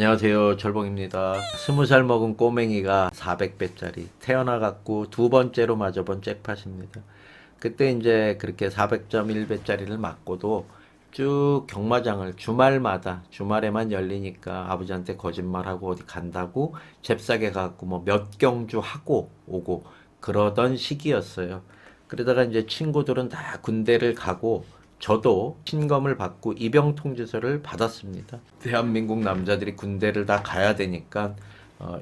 안녕하세요, 철봉입니다. 20살 먹은 꼬맹이가 400배짜리 태어나갖고 두 번째로 맞아본 잭팟입니다. 그때 이제 그렇게 400.1배짜리를 맞고도 쭉 경마장을 주말에만 열리니까 아버지한테 거짓말하고 어디 간다고 잽싸게 가갖고 뭐 몇 경주 하고 오고 그러던 시기였어요. 그러다가 이제 친구들은 다 군대를 가고 저도 신검을 받고 입영 통지서를 받았습니다. 대한민국 남자들이 군대를 다 가야 되니까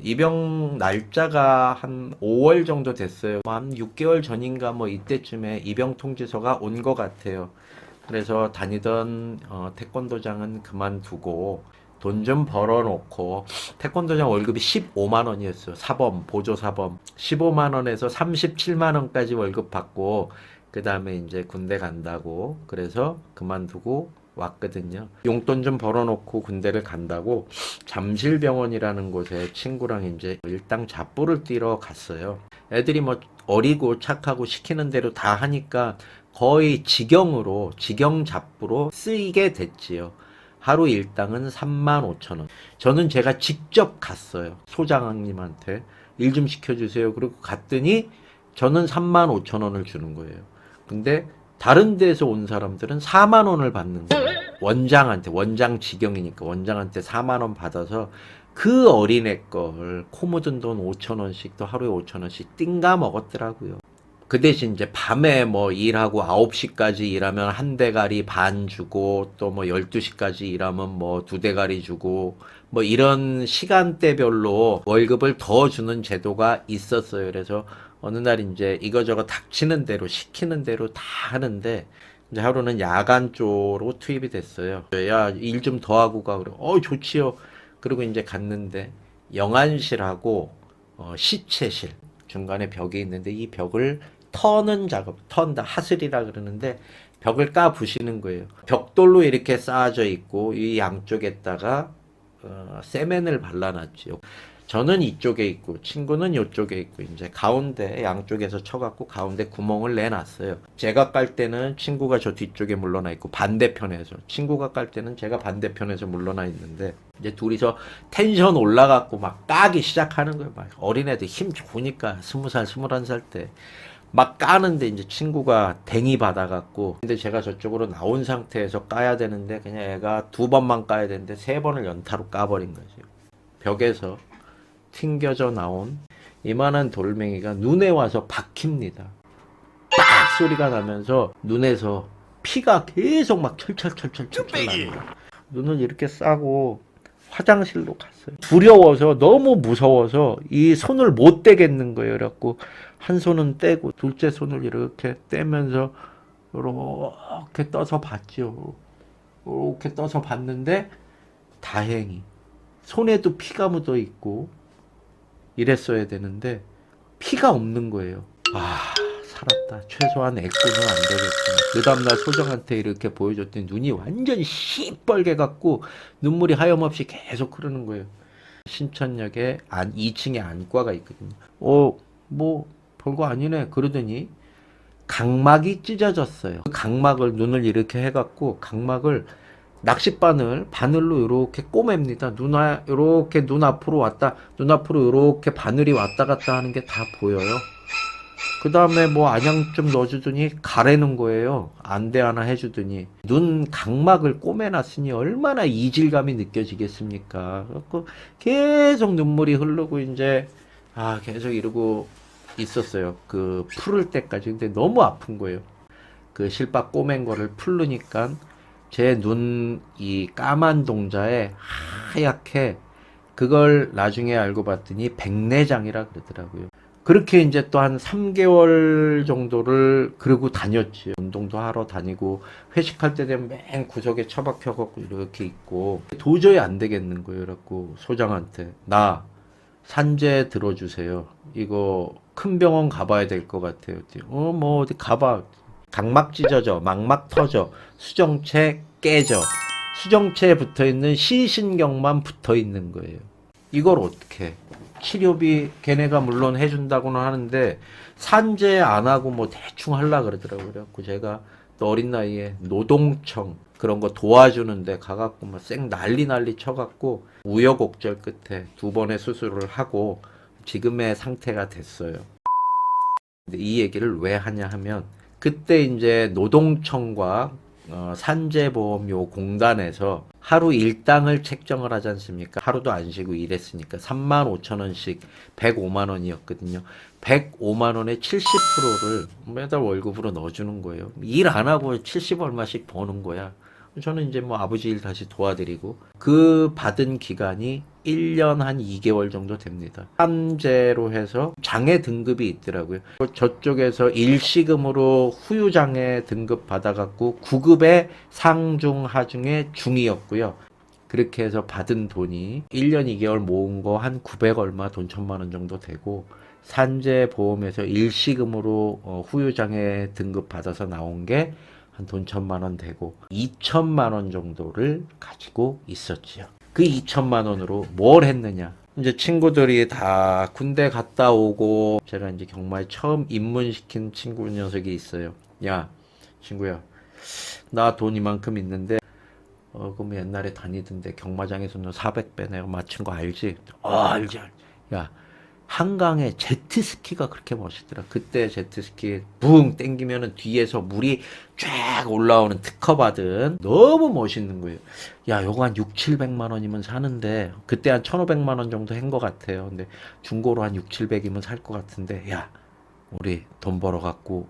입영 날짜가 한 5월 정도 됐어요. 한 6개월 전인가 뭐 이때쯤에 입영 통지서가 온 것 같아요. 그래서 다니던 태권도장은 그만두고 돈 좀 벌어놓고 태권도장 월급이 15만 원이었어요. 사범, 보조 사범 15만 원에서 37만 원까지 월급 받고 그 다음에 이제 군대 간다고 그래서 그만두고 왔거든요. 용돈 좀 벌어놓고 군대를 간다고 잠실병원이라는 곳에 친구랑 이제 일당 잡부를 뛰러 갔어요. 애들이 뭐 어리고 착하고 시키는 대로 다 하니까 거의 직영 잡부로 쓰이게 됐지요. 하루 일당은 35,000원. 저는 제가 직접 갔어요. 소장님한테 일 좀 시켜주세요. 그리고 갔더니 저는 35,000원을 주는 거예요. 근데 다른 데서 온 사람들은 4만 원을 받는 거예요. 원장 직영이니까 원장한테 4만 원 받아서 그 어린애 걸 코 묻은 돈 5,000원씩 또 하루에 5,000원씩 띵가 먹었더라고요. 그 대신 이제 밤에 뭐 일하고 9시까지 일하면 한 대가리 반 주고 또 뭐 12시까지 일하면 뭐 두 대가리 주고 뭐 이런 시간대별로 월급을 더 주는 제도가 있었어요. 그래서 어느 날 이제 이거저거 닥치는 대로 시키는 대로 다 하는데 이제 하루는 야간 쪽으로 투입이 됐어요. 야, 일 좀 더 하고 가. 그래. 좋지요. 그리고 이제 갔는데 영안실하고 시체실 중간에 벽이 있는데 이 벽을 터는 작업, 턴다 하슬이라 그러는데 벽을 까 부시는 거예요. 벽돌로 이렇게 쌓아져 있고 이 양쪽에다가 세멘을 발라놨지요. 저는 이쪽에 있고 친구는 이쪽에 있고 이제 가운데 양쪽에서 쳐갖고 가운데 구멍을 내놨어요. 제가 깔 때는 친구가 저 뒤쪽에 물러나 있고 반대편에서 친구가 깔 때는 제가 반대편에서 물러나 있는데 이제 둘이서 텐션 올라갖고 막 까기 시작하는 거예요. 막 어린애들 힘 좋으니까 20살 21살 때 막 까는데 이제 친구가 댕이 받아갖고 근데 제가 저쪽으로 나온 상태에서 까야 되는데 그냥 애가 두 번만 까야 되는데 세 번을 연타로 까버린 거죠. 벽에서 튕겨져 나온 이만한 돌멩이가 눈에 와서 박힙니다. 딱 소리가 나면서 눈에서 피가 계속 막 철철철철철 나는 거예요. 눈을 이렇게 싸고 화장실로 갔어요. 두려워서 너무 무서워서 이 손을 못 떼겠는 거예요. 그래갖고 한 손은 떼고 둘째 손을 이렇게 떼면서 이렇게 떠서 봤죠. 이렇게 떠서 봤는데 다행히 손에도 피가 묻어 있고 이랬어야 되는데 피가 없는 거예요. 살았다. 최소한 애꾸는 안 되겠구나. 그 다음날 소정한테 이렇게 보여줬더니 눈이 완전히 시뻘게 갖고 눈물이 하염없이 계속 흐르는 거예요. 신천역에 2층에 안과가 있거든요. 뭐 별거 아니네 그러더니 각막이 찢어졌어요. 그 각막을 눈을 이렇게 해갖고 각막을 바늘로 이렇게 꼬맵니다. 이렇게 눈 앞으로 왔다, 눈 앞으로 이렇게 바늘이 왔다 갔다 하는 게 다 보여요. 그 다음에 뭐 안약 좀 넣어주더니 가래는 거예요. 안대 하나 해주더니 눈 각막을 꼬매놨으니 얼마나 이질감이 느껴지겠습니까? 그래서 계속 눈물이 흐르고 이제 계속 이러고 있었어요. 그 풀을 때까지. 근데 너무 아픈 거예요. 그 실밥 꼬맨 거를 풀르니까 제 눈 이 까만 동자에 하얗게 그걸 나중에 알고 봤더니 백내장이라 그러더라고요. 그렇게 이제 또 한 3개월 정도를 그러고 다녔지. 운동도 하러 다니고 회식할 때 되면 맨 구석에 처박혀갖고 이렇게 있고 도저히 안 되겠는 거예요. 그래갖고 소장한테 나 산재 들어주세요. 이거 큰 병원 가봐야 될 것 같아요. 뭐 어디 가봐. 각막 찢어져, 망막 터져, 수정체 깨져, 수정체에 붙어있는 시신경만 붙어있는 거예요. 이걸 어떻게 치료비 걔네가 물론 해준다고는 하는데 산재 안 하고 뭐 대충 하려 그러더라고요. 그래갖고 제가 또 어린 나이에 노동청 그런 거 도와주는데 가갖고 막 쌩 난리 쳐갖고 우여곡절 끝에 2번의 수술을 하고 지금의 상태가 됐어요. 근데 이 얘기를 왜 하냐 하면 그때 이제 노동청과 산재보험료 공단에서 하루 일당을 책정을 하지 않습니까? 하루도 안 쉬고 일했으니까 35,000원씩 105만 원이었거든요. 105만 원의 70%를 매달 월급으로 넣어주는 거예요. 일 안 하고 70 얼마씩 버는 거야. 저는 이제 뭐 아버지 일 다시 도와드리고 그 받은 기간이 1년 한 2개월 정도 됩니다. 산재로 해서 장애 등급이 있더라고요. 저쪽에서 일시금으로 후유장애 등급 받아갖고 9급의 상중 하중의 중이었고요. 그렇게 해서 받은 돈이 1년 2개월 모은 거 한 900 얼마 돈 1000만 원 정도 되고 산재보험에서 일시금으로 후유장애 등급 받아서 나온 게 한 돈 1000만 원 되고 2천만 원 정도를 가지고 있었지요. 그 2천만 원으로 뭘 했느냐? 이제 친구들이 다 군대 갔다 오고 제가 이제 경마에 처음 입문시킨 친구 녀석이 있어요. 야, 친구야, 나 돈 이만큼 있는데 그럼 옛날에 다니던데 경마장에서 너 400배 내가 맞춘 거 알지? 알지. 야, 한강에 제트스키가 그렇게 멋있더라. 그때 제트스키 붕 땡기면은 뒤에서 물이 쫙 올라오는 특허받은 너무 멋있는 거예요. 야, 요거 한 6, 700만 원이면 사는데 그때 한 1,500만 원 정도 한 것 같아요. 근데 중고로 한 6, 700이면 살 것 같은데 야, 우리 돈 벌어 갖고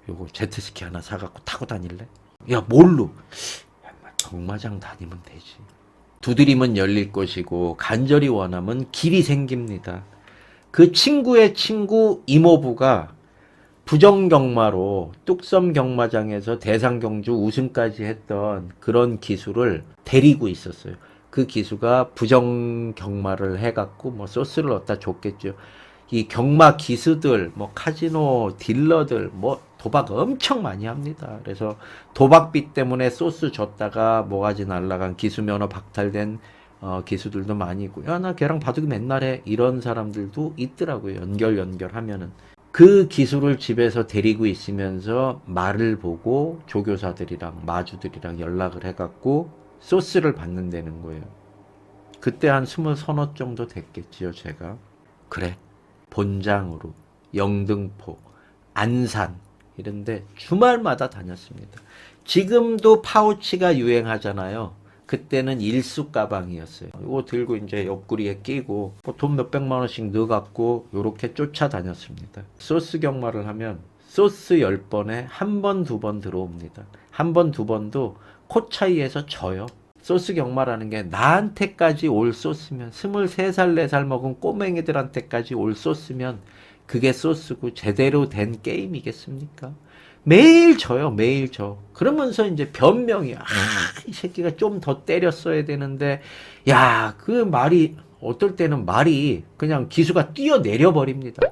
요거 제트스키 하나 사 갖고 타고 다닐래? 야, 뭘로? 야, 경마장 다니면 되지. 두드리면 열릴 것이고 간절히 원하면 길이 생깁니다. 그 친구의 친구 이모부가 부정경마로 뚝섬 경마장에서 대상경주 우승까지 했던 그런 기수를 데리고 있었어요. 그 기수가 부정경마를 해갖고 뭐 소스를 얻다 줬겠죠. 이 경마 기수들, 뭐 카지노 딜러들, 뭐 도박 엄청 많이 합니다. 그래서 도박비 때문에 소스 줬다가 모가지 날라간 기수 면허 박탈된 기수들도 많이 있고, 야, 나 걔랑 바둑이 맨날 해. 이런 사람들도 있더라고요. 연결하면은. 그 기수를 집에서 데리고 있으면서 말을 보고 조교사들이랑 마주들이랑 연락을 해갖고 소스를 받는다는 거예요. 그때 한 20서너 정도 됐겠지요, 제가. 그래. 본장으로, 영등포, 안산, 이런데 주말마다 다녔습니다. 지금도 파우치가 유행하잖아요. 그때는 일수 가방이었어요. 이거 들고 이제 옆구리에 끼고 돈 몇백만 원씩 넣어갖고 요렇게 쫓아다녔습니다. 소스 경마를 하면 소스 10번에 한 번, 2번 들어옵니다. 한 번, 2번도 코 차이에서 져요. 소스 경마라는 게 나한테까지 올 소스면 23살, 4살 먹은 꼬맹이들한테까지 올 소스면 그게 소스고 제대로 된 게임이겠습니까? 매일 져요, 매일 져. 그러면서 이제 변명이, 이 새끼가 좀 더 때렸어야 되는데, 야, 그 말이, 어떨 때는 말이 그냥 기수가 뛰어내려 버립니다.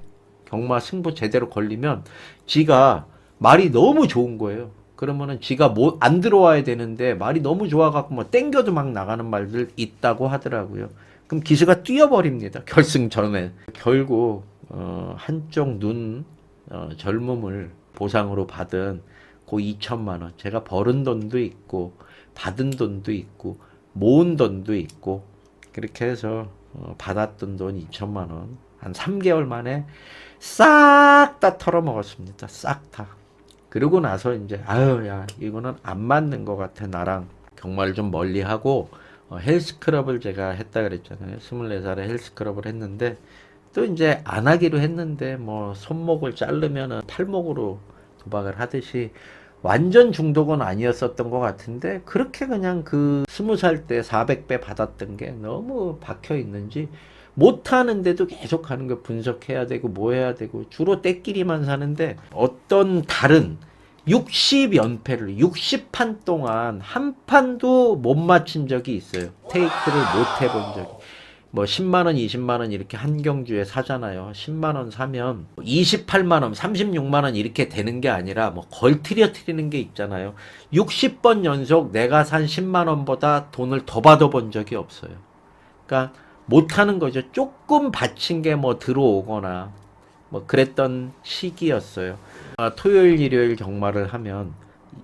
경마 승부 제대로 걸리면, 지가 말이 너무 좋은 거예요. 그러면은 지가 뭐, 안 들어와야 되는데, 말이 너무 좋아갖고, 뭐, 땡겨도 막 나가는 말들 있다고 하더라고요. 그럼 기수가 뛰어버립니다. 결승 전에. 결국, 한쪽 눈, 젊음을 보상으로 받은 그 2천만 원. 제가 벌은 돈도 있고, 받은 돈도 있고, 모은 돈도 있고, 그렇게 해서 받았던 돈 2천만 원. 한 3개월 만에 싹 다 털어먹었습니다. 싹 다. 그러고 나서 이제, 아유, 야, 이거는 안 맞는 것 같아. 나랑 경마를 좀 멀리 하고, 헬스클럽을 제가 했다 그랬잖아요. 24살에 헬스클럽을 했는데, 또 이제 안 하기로 했는데 뭐 손목을 자르면은 팔목으로 도박을 하듯이 완전 중독은 아니었었던 것 같은데 그렇게 그냥 그 20살 때 400배 받았던 게 너무 박혀 있는지 못 하는데도 계속 하는 거 분석해야 되고 뭐 해야 되고 주로 때끼리만 사는데 어떤 다른 60연패를 60판 동안 한 판도 못 맞힌 적이 있어요. 테이크를 못 해본 적이. 뭐 10만원, 20만원 이렇게 한 경주에 사잖아요. 10만원 사면 28만원, 36만원 이렇게 되는 게 아니라 뭐 걸트려트리는 게 있잖아요. 60번 연속 내가 산 10만원보다 돈을 더 받아본 적이 없어요. 그러니까 못하는 거죠. 조금 받친 게 뭐 들어오거나 뭐 그랬던 시기였어요. 토요일, 일요일 경마를 하면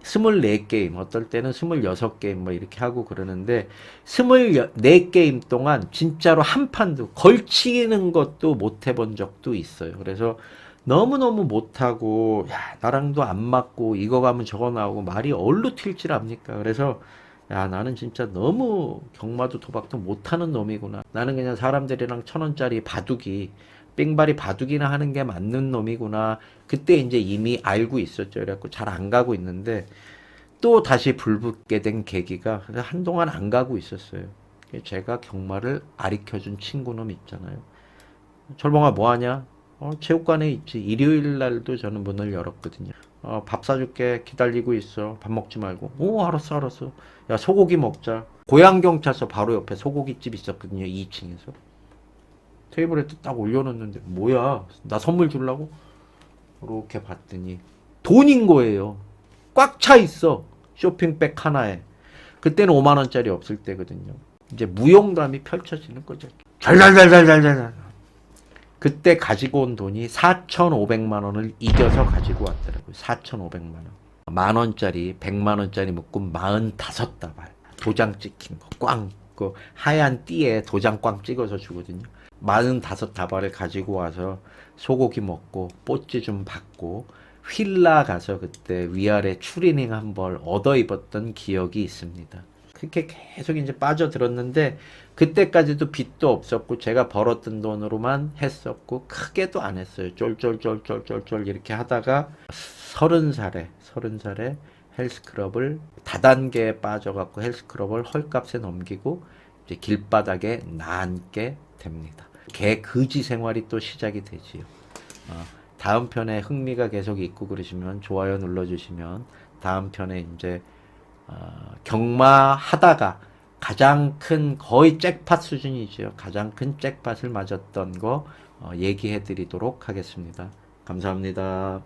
24게임, 어떨 때는 26게임 뭐 이렇게 하고 그러는데 24게임 동안 진짜로 한 판도 걸치는 것도 못 해본 적도 있어요. 그래서 너무너무 못하고 야 나랑도 안 맞고 이거 가면 저거 나오고 말이 어디로 튈줄 압니까? 그래서 야 나는 진짜 너무 경마도 도박도 못하는 놈이구나. 나는 그냥 사람들이랑 1,000원짜리 바둑이 뺑발이 바둑이나 하는 게 맞는 놈이구나. 그때 이제 이미 알고 있었죠. 그래갖고 잘 안 가고 있는데 또 다시 불붙게 된 계기가 그래서 한동안 안 가고 있었어요. 제가 경마를 가르쳐준 친구놈 있잖아요. 철봉아 뭐 하냐? 체육관에 있지. 일요일 날도 저는 문을 열었거든요. 밥 사줄게. 기다리고 있어. 밥 먹지 말고. 오, 알았어, 알았어. 야, 소고기 먹자. 고양경찰서 바로 옆에 소고기집 있었거든요. 2층에서. 테이블에 딱 올려놓는데, 뭐야? 나 선물 주려고? 이렇게 봤더니, 돈인 거예요. 꽉 차 있어. 쇼핑백 하나에. 그때는 5만원짜리 없을 때거든요. 이제 무용담이 펼쳐지는 거죠. 잘잘잘잘잘잘. 그때 가지고 온 돈이 4,500만 원을 이겨서 가지고 왔더라고요. 4,500만 원. 만 원짜리, 100만 원짜리 묶음 45다발. 도장 찍힌 거, 꽝. 그 하얀 띠에 도장 꽝 찍어서 주거든요. 45다발을 가지고 와서 소고기 먹고, 뽀찌 좀 받고, 휠라 가서 그때 위아래 추리닝 한 벌 얻어 입었던 기억이 있습니다. 그렇게 계속 이제 빠져들었는데 그때까지도 빚도 없었고 제가 벌었던 돈으로만 했었고 크게도 안 했어요. 쫄쫄쫄쫄쫄쫄 이렇게 하다가 30살에 헬스클럽을 다단계에 빠져갖고 헬스클럽을 헐값에 넘기고 이제 길바닥에 나앉게 됩니다. 개그지 생활이 또 시작이 되지요. 다음 편에 흥미가 계속 있고 그러시면 좋아요 눌러주시면 다음 편에 이제 경마 하다가 가장 큰 거의 잭팟 수준이죠. 가장 큰 잭팟을 맞았던 거 얘기해 드리도록 하겠습니다. 감사합니다.